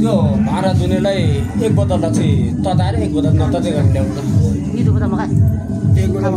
त्यो भाडा दुनेलाई एक बोतल रक्सी तताएर एक बोतल नतते गरेर ल्याउँदा निदो बोतल मका एक बोतल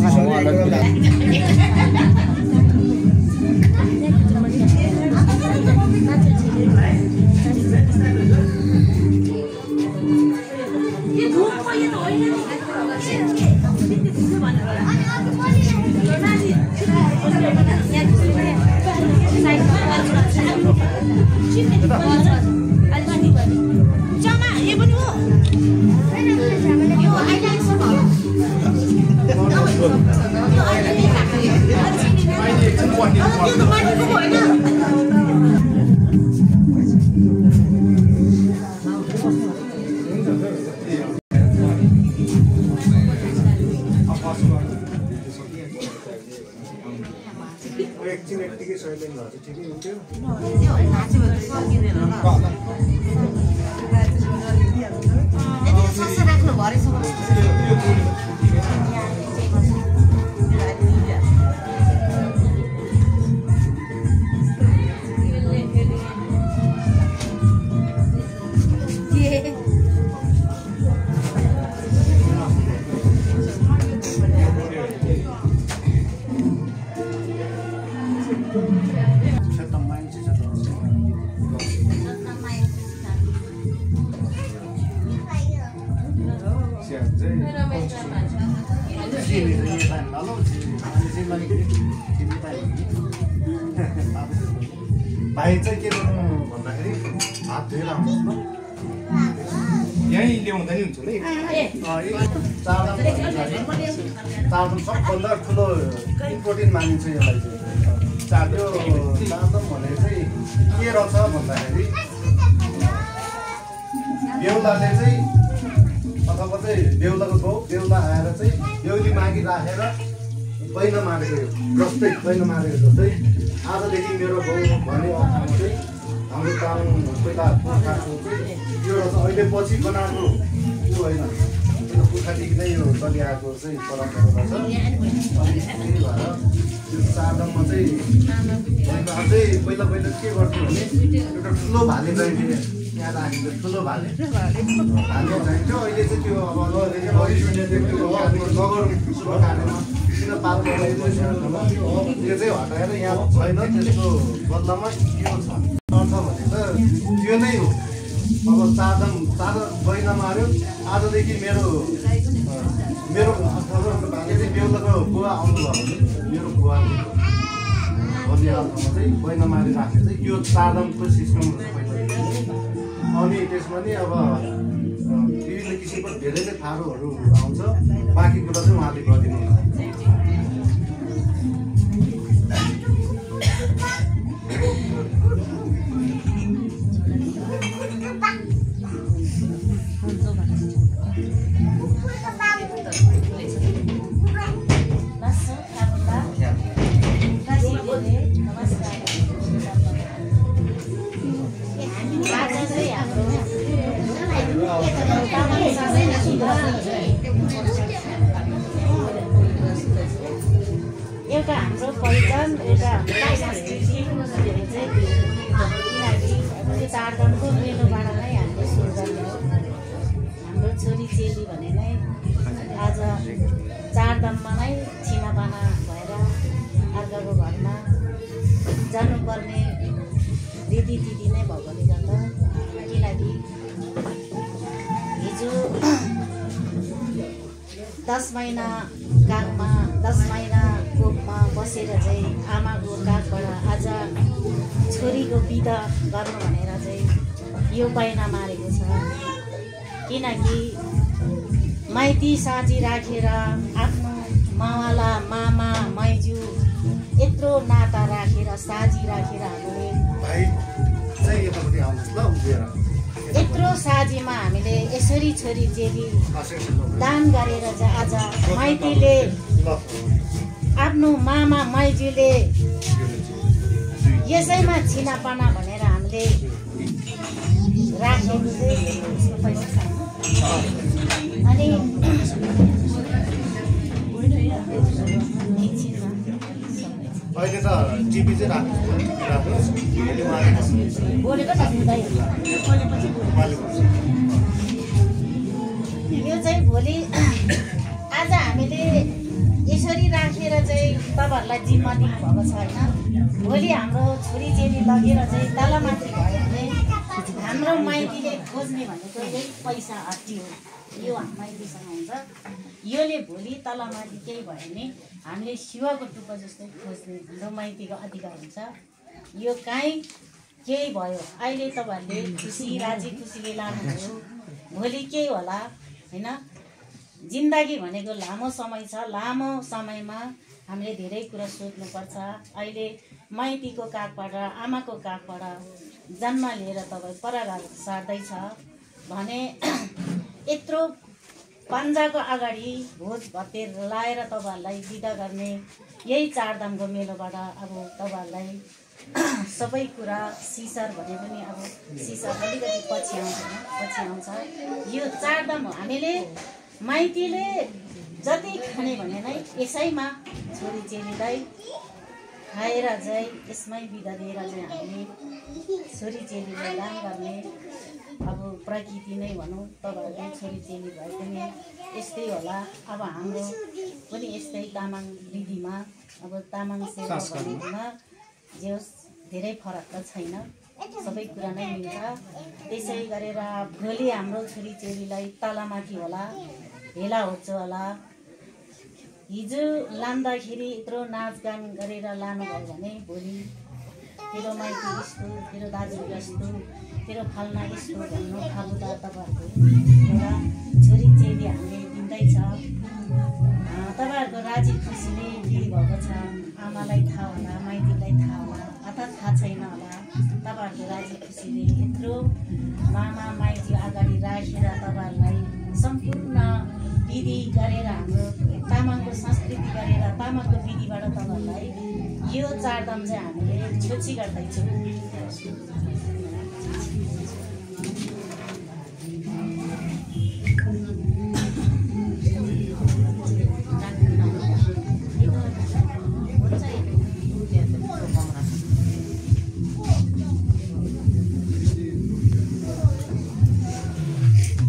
भाइ चाहिँ के गर्नु भन्दाखेरि हात धोएर आउनुहोस् न यहीँ ल्याउँदा नि हुन्छ नि चारदाम सबभन्दा ठुलो इम्पोर्टेन्ट मानिन्छ यसलाई चाहिँ चारदाम भने चाहिँ के रहेछ भन्दाखेरि बेहुलाले चाहिँ अथवा लागि राखेर पहिला मारेको यो जस्तै पहिला मारेको जस्तै आजदेखि मेरो गाउँ भन्ने अर्थमा चाहिँ हाम्रो टाउन पहिला पुर्खाको चाहिँ यो अहिले पछि बनाएको त्यो होइन पुर्खादेखि नै यो चलिआएको चाहिँ परम्परा छ। अनि त्यही भएर त्यो चाडमा चाहिँ अझै पहिला के गर्थ्यो भने एउटा ठुलो भाले चाहिन्छ यहाँ राखेको ठुलो भाले चाहिन्छ। अहिले चाहिँ त्यो अब नगर काटेमा किन पाल्नु त्यो चाहिँ हटाएर यहाँ छैन। त्यसको बदलामा के छ अर्थ भने त त्यो नै हो। अब चारदाम गैना मार्यो आजदेखि मेरो बेहुलाको बुवा आउनुभयो भने मेरो बुवा भन्ने अर्थमा चाहिँ गैना मारि राखेर चाहिँ यो चारदामको सिस्टम हुन्छ पहिलादेखि। अनि त्यसमा नि अब विभिन्न किसिमको धेरै नै थारोहरू आउँछ। बाँकी कुरा चाहिँ उहाँले गरिदिनुहुन्छ। एउटा हाम्रो पहिचान एउटा किनकि त्यो चाडदामको मेलोबाट नै हामीले सुरु गर्ने हो। हाम्रो छोरी चेली भने नै आज चाडदाममा नै छिनापाना भएर अर्काको घरमा जानुपर्ने रीतिथिति नै भएकोले गर्दा किनकि हिजो 10 महिना काखमा 10 महिना कोखमा बसेर चाहिँ आमाको काखबाट आज छोरीको बिदा गर्नु भनेर चाहिँ यो पाइना मारेको छ। किनकि माइती साँझी राखेर आफ्नो मावाला मामा माइजू यत्रो नाता राखेर साझी राखेर हामीले यत्रो साझीमा हामीले यसरी छोरी चेली दान गरेर चाहिँ आज माइतीले आफ्नो मामा माइजूले यसैमा छिनापाना भनेर हामीले राखेको अनि अहिले त टिभी चाहिँ राख्नुहोस् बोलेको त यो चाहिँ भोलि आज हामीले यसरी राखेर चाहिँ तपाईँहरूलाई जिम्मा दिनुभएको छ होइन। भोलि हाम्रो छोरी चेली लगेर चाहिँ तलमाथि भयो भने हाम्रो माइतीले खोज्ने भनेको यही पैसा हट्टी हो। यो माइतीसँग हुन्छ। योले भोलि तलमाथि केही भयो भने हामीले शिवको टुप्पो जस्तै खोज्ने हाम्रो माइतीको अधिकार हुन्छ। यो काहीँ केही भयो अहिले तपाईँहरूले खुसी राजी खुसीले लानुभयो भोलि केही होला होइन। जिन्दगी भनेको लामो समय छ। लामो समयमा हामीले धेरै कुरा सोच्नुपर्छ। अहिले माइतीको काखबाट आमाको काखबाट जन्म लिएर तपाईँ पराघर सार्दैछ भने यत्रो पन्जाको अगाडि भोज भतेर लाएर तपाईँहरूलाई बिदा गर्ने यही चारदामको मेलोबाट अब तपाईँहरूलाई सबै कुरा सिसार भने पनि अब सिसार अलिकति पछि आउँछ। यो चारदाम हामीले माइतीले जति खाने भने नै यसैमा छोरी चेलीलाई खाएर चाहिँ यसमै बिदा दिएर चाहिँ हामीले छोरी चेलीलाई दान गर्ने अब प्रकृति नै भनौँ। तपाईँहरूले छोरी चेली भए पनि यस्तै होला। अब हाम्रो पनि यस्तै तामाङ विधिमा अब तामाङ सेवा भनेकोमा जे होस् धेरै फरक त छैन। सबै कुरा नै मिल्छ। त्यसै गरेर भोलि हाम्रो छोरी चेलीलाई तलमाथि होला भेला होच्छ होला। हिजो लाँदाखेरि यत्रो नाचगान गरेर लानुभयो भने भोलि तेरो माइती यस्तो तेरो दाजु यस्तो तेरो फल्ना यस्तो भन्नु खालु त तपाईँहरूको एउटा छोरी चेली हामीले दिँदैछ। तपाईँहरूको राजी खुसीले के भएको छ आमालाई थाहा होला माइतीलाई थाहा होला अर्थात् थाहा छैन होला। तपाईँहरूको राजी खुसीले यत्रो मामा माइती अगाडि राखेर तपाईँहरूलाई सम्पूर्ण विधि विधि गरेर हाम्रो तामाङको संस्कृति गरेर तामाङको विधिबाट तपाईँहरूलाई यो चाडदाम चाहिँ हामीले छुच्ची गर्दैछौँ।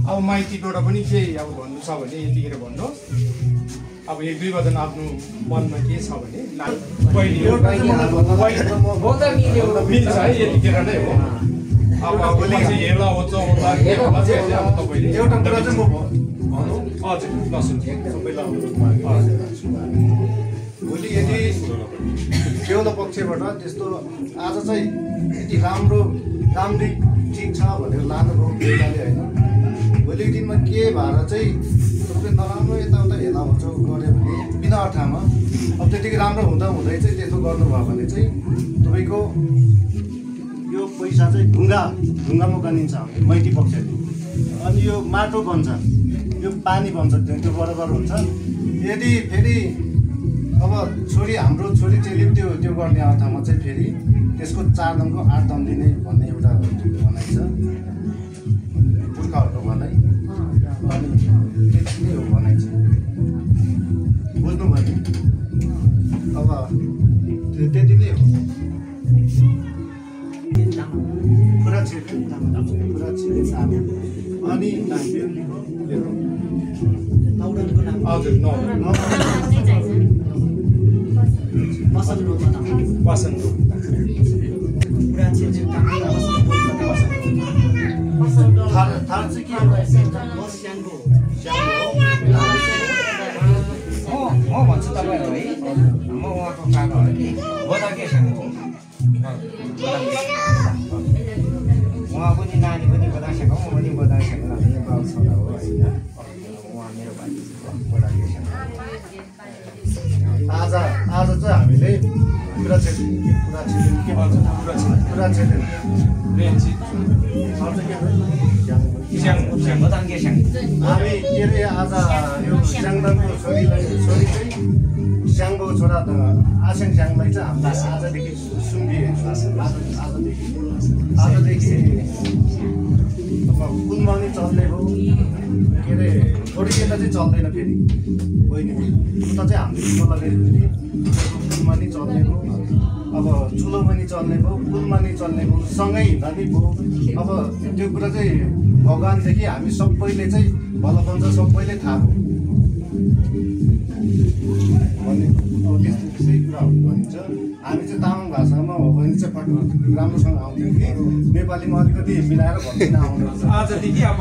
अब माइतीबाट पनि केही अब भन्नु छ भने यतिखेर भन्नुहोस्। अब 1-2 वचन आफ्नो मनमा के छ भने मिल्छ है यतिखेर नै हो। अब भोलि चाहिँ हेर्ला होच होला तपाईँले एउटा कुरा चाहिँ म भनौँ हजुर लसुन भोलि यदि बेहुला पक्षबाट त्यस्तो आज चाहिँ यति राम्रो राम्री ठिक छ भनेर लानुभयो बेहुलाले होइन, भोलिको दिनमा के भएर चाहिँ तपाईँ नराम्रो यताउता हेला हुन्छ गऱ्यो भने बिना अर्थमा अब त्यतिकै राम्रो हुँदा हुँदै चाहिँ त्यस्तो गर्नुभयो भने चाहिँ तपाईँको यो पैसा चाहिँ ढुङ्गामा गनिन्छ माइती पक्षले। अनि यो माटो बन्छ, यो पानी बन्छ, त्यो बराबर हुन्छ। यदि फेरि अब हाम्रो छोरी चेली त्यो गर्ने अर्थमा चाहिँ फेरि त्यसको 4 दमको 8 दम दिने भन्ने एउटा भनाइ छ पुर्खाहरूको भनाइ। अनि त्यति नै हो भनाइ चाहिँ बुझ्नुभयो नि। अब त्यति नै हो। पुरा छिर्यो अनि हजुर म भन्छु तपाईँहरू है, म उहाँको काका हो कि बोदाके सँग हो। उहाँ पनि नानी पनि बोदासँग हो, म पनि बोदासँग हामी बाउ छोरा हो होइन। उहाँ मेरो भाइ बोदाके सँग। आज चाहिँ हामीले पुरा क्षेत्र के भन्छ पुरा क्षेत्र हामी के अरे आज यो स्याङदाङको छोरी चाहिँ स्याङको छोरा आस्याङ स्याङलाई चाहिँ हामीले आजदेखि सुम्पिएको आजदेखि कुनमानी चल्ने भयो के अरे थोरै यता चाहिँ चल्दैन फेरि बहिनी उता चाहिँ हामीले चलाउँदाखेरि कुनमानी चल्ने भयो, अब चुलो पनि चल्ने भयो, कुलमानी चल्ने भयो, सँगै हिँड्दा नि भयो। अब त्यो कुरा चाहिँ भगवान्देखि हामी सबैले चाहिँ भलपन्छ सबैले थाहा भयो भन्ने अब त्यस्तै कुरा भनिन्छ। हामी चाहिँ तामाङ भाषामा हो भने चाहिँ राम्रोसँग आउँथ्यो कि नेपालीमा अलिकति मिलाएर भन्दैन आउँछ आजदेखि। अब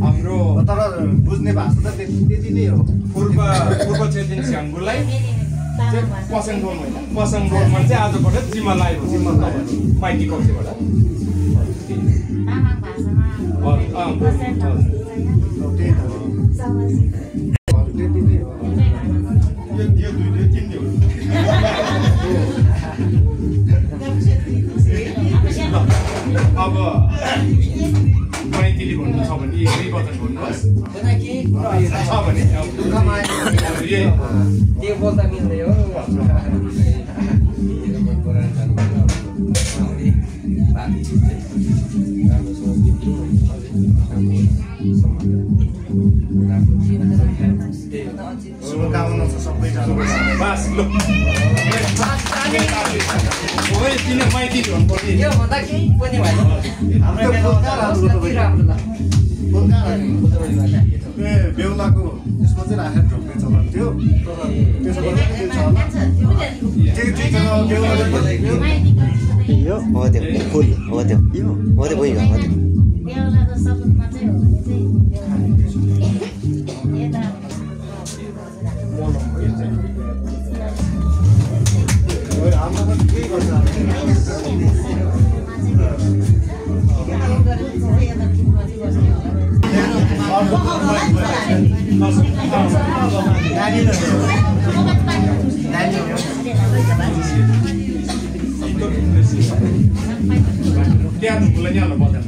हाम्रो तर बुझ्ने भाषा त त्यति नै हो। पूर्व क्षेत्रीय स्याङ्गुलाई पसङ रोडमा चाहिँ आजबाट जिम्मा लाग्यो माइती पक्षबाट। त्यति नै हो। अब माइतीले भन्नु छ भने 1-2 वचन भन्नुहोस् छ भने त्यो बोल्दा मिल्दै हो। शुभकामना छ सबैजनालाई। बास ल माइती भन्नुपर्ने यो भन्दा केही पनि भएन। हाम्रो बेहुलाको त्यसमा चाहिँ राखेर ढोक्ने चलन थियो। यो हो त्यो फुल हो त्यो भइगयो हो त्यो बेहुलाको सपनमा चाहिँ हो भने चाहिँ यता हाम्रो पनि केही गर्छ itu dia mulainya lo pada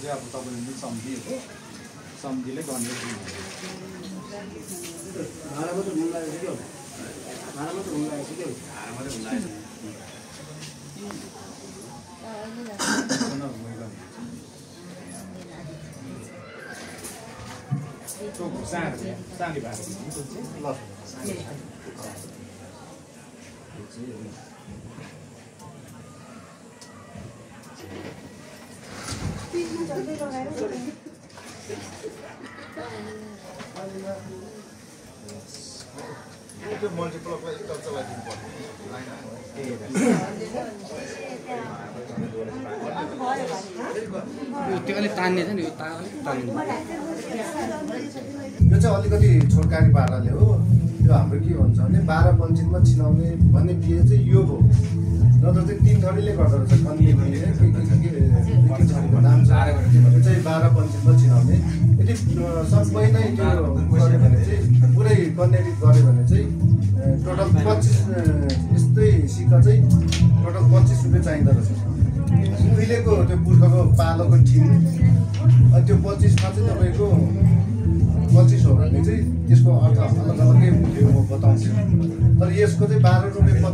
अब तपाईँले नि सम्झिएको सम्झिले गर्ने साडी भएको त्यो मल्टिप्लकलाई एकताल चलाइदिनु पर्ने त्यो अलिक तान्ने छ नि यो अलिक तान्ने यो चाहिँ अलिकति छोटकारी पाराले हो यो हाम्रो के भन्छ भने 12 पञ्चायतमा छिनाउने भन्ने बिहे चाहिँ यो हो नत्र चाहिँ 3 थरीले गर्दो रहेछ कन्ने बिहे के नाम छ त्यो चाहिँ 12 पञ्चायतमा छिनाउने यदि सबै नै त्यो गर्यो भने चाहिँ पुरै कन्यारित गर्यो भने चाहिँ टोटल 25 यस्तै सिक्का चाहिँ टोटल 25 रुपियाँ चाहिँदो रहेछ उहिलेको त्यो पुर्खाको पालोको ठिम अनि त्यो 25 मा चाहिँ तपाईँको 25 हो भने चाहिँ त्यसको अर्थ अलग अलगै हुन्थ्यो म बताउँछु तर यसको चाहिँ 12 रुपियाँ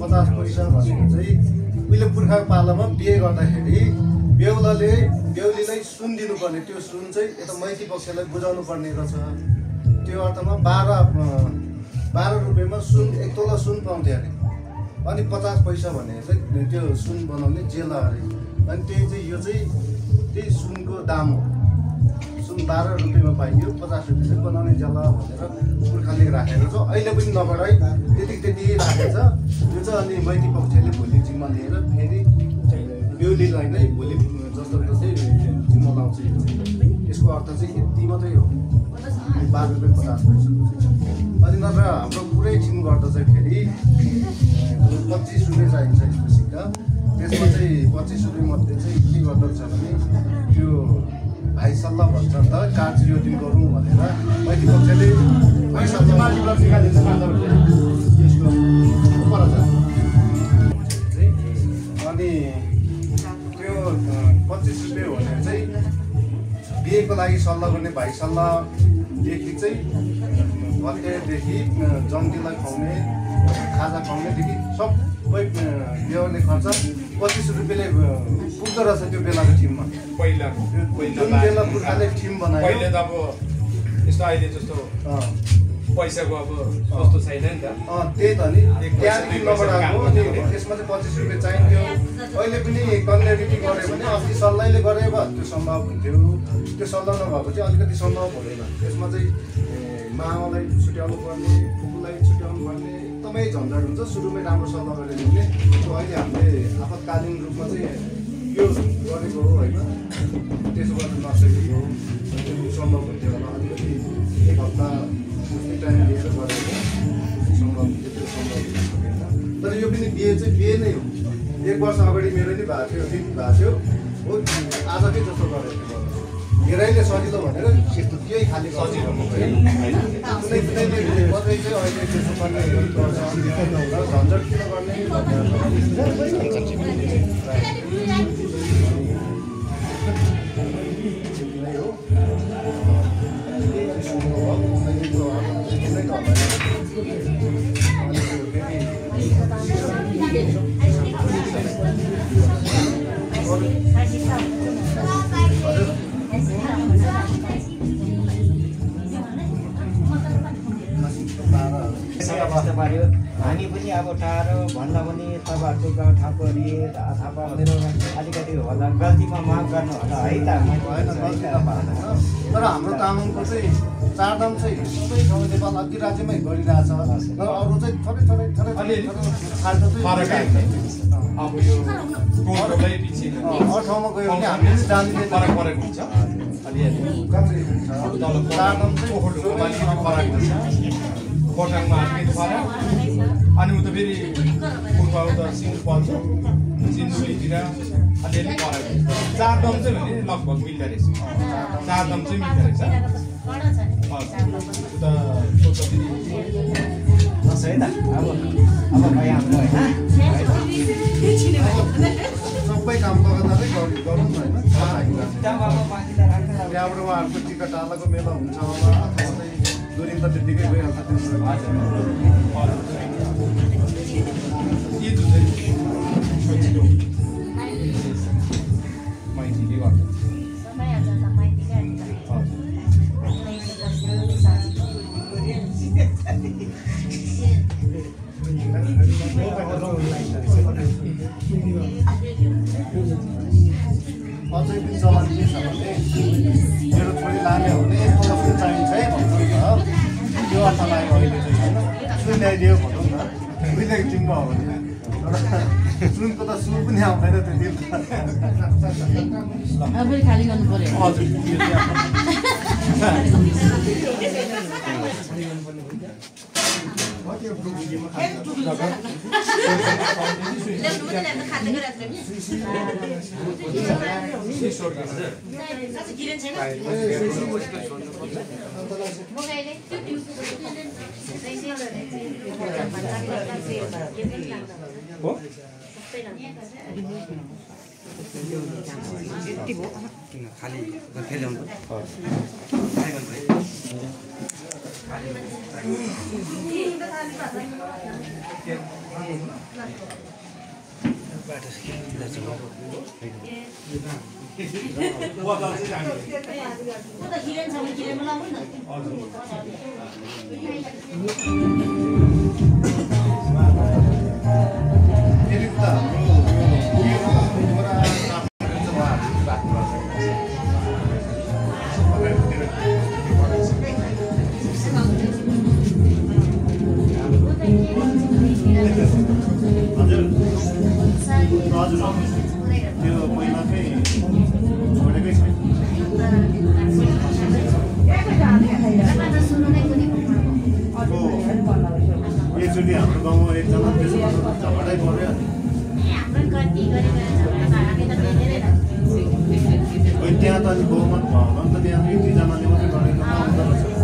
50 पैसा भनेको चाहिँ उहिले पुर्खाको पालोमा बिहे गर्दाखेरि बेहुलीलाई सुन दिनुपर्ने त्यो सुन चाहिँ यता माइती पक्षलाई बुझाउनु पर्ने रहेछ त्यो अर्थमा 12 रुपियाँमा सुन 1 तोला सुन पाउँथ्यो अरे अनि 50 पैसा भनेर चाहिँ त्यो सुन बनाउने जेला अरे अनि यो चाहिँ त्यही सुनको दाम हो सुन 12 रुपियाँमा पाइयो 50 रुपियाँ चाहिँ बनाउने जेला भनेर पुर्खाले राखेको छ अहिले पनि नबढाइ त्यति राखेको छ यो चाहिँ अनि माइती पक्षले भोलि जिम्मा लिएर फेरि बेहुलीलाई नै भोलि जस्तो जस्तै जिम्मा लाउँछ यसको अर्थ चाहिँ यति मात्रै हो 12 रुपियाँ 50 पैसा अनि नत्र हाम्रो पुरै टिम गर्दा चाहिँ फेरि 25 रुपियाँ चाहिन्छ यस्तो सिक्का त्यसमा चाहिँ 25 रुपियाँ मध्ये चाहिँ के गर्दछ भने त्यो भाइ सल्लाह भन्छ नि त कार्ड यो दिन गरौँ भनेर माइती पक्षले पैसा यसको पर छ अनि त्यो 25 रुपियाँ भनेर चाहिँ बिहेको लागि सल्लाह गर्ने भाइ सल्लाहदेखि चाहिँ भत्तेदेखि जन्तीलाई खुवाउने खाजा खुवाउनेदेखि सबै ल्याउने खर्च 25 रुपियाँले पुग्दो रहेछ त्यो बेलाको टिममा पहिला बेला पुर्खाले टिम बनायो पहिले त अब यस्तो अहिले जस्तो पैसाको अब सस्तो छैन नि त त्यही त नि त्यहाँदेखि नबढाएको अनि त्यसमा चाहिँ 25 रुपियाँ चाहिन्थ्यो अहिले पनि कन्यारिटी गऱ्यो भने अस्ति सल्लाहले गरे भए त्यो सम्भव हुन्थ्यो त्यो सल्लाह नभएको चाहिँ अलिकति सम्भव हुँदैन त्यसमा चाहिँ मामालाई छुट्याउनु पर्ने फुपूलाई छुट्याउनु पर्ने एकदमै झन्झट हुन्छ सुरुमै राम्रो सल्लाह गरेर भने अहिले हामीले आपतकालीन रूपमा चाहिँ यो गरेको हो होइन त्यसो गर्नु नसकेको सम्भव हुन्थ्यो होला अलिकति 1 हप्ता टाइम लिएर गरेको सम्भव त्यो सम्भव हुन सकेन तर यो पनि बिहे चाहिँ बिहे नै हो 1 वर्ष अगाडि मेरो नि भएको थियो दिन भएको थियो हो आजकै जस्तो गरेको थियो धेरैले सजिलो भनेर यस्तो केही खाली सजिलो कुनै कुनैले मात्रै चाहिँ अहिले त्यसो गर्ने गर्छ झन्झट किन गर्ने पार्यो हामी पनि अब टाढो भन्दा पनि तपाईँहरूको गाउँ ठाकुरी थापा अलिकति होला गल्तीमा माफ गर्नु होला है त तर हाम्रो तामाङको चाहिँ चारधाम चाहिँ सबै ठाउँ नेपाल अघि राज्यमै गरिरहेछ तर अरू चाहिँ थोरै अब यो टोलकै पछि अरू ठाउँमा गयो भने हामीले जान्ने फरक हुन्छ अलिअलि चारधाम चाहिँ फरक हुन्छ खोटाङमा अलिकति फरक अनि उता फेरि पूर्व उता सिन्धुपाल्चोक सिन्धुलीतिर अलिअलि फरक हुन्छ चारधाम चाहिँ भने लगभग मिल्दो रहेछ चारधाम चाहिँ मिल्दो रहेछ उता फेरि है त अब भाइ हाम्रो होइन सबै काम लगातारै गरौँ होइन त्यहाँबाट उहाँहरूको टिकाटालाको मेला हुन्छ होला अथवा चाहिँ दुरिम त त्यत्तिकै गइहाल्छ माइतीले गर्छ अझै पनि चलन के छ भने मेरो छोरी लाने हो भने एक तोला सुन चाहिन्छ है भन्छ नि त त्यो अर्थ लाग्यो अहिले चाहिँ होइन सुन ल्याइदियो भनौँ न उहिलेको टिममा हो भने सुनको त सुन पनि आउँदैन त्यति खाली गर्नु पर्यो हजुर खाली फेरि ल्याउनु त्यो पहिलाकै छोडेकै छैन एकचोटि हाम्रो गाउँमा एकजना त्यसमा झगडै पऱ्यो त्यहाँ त अनि बहुमत भयो भने त त्यहाँ एक दुईजनाले मात्रै गरेको नहुँदो रहेछ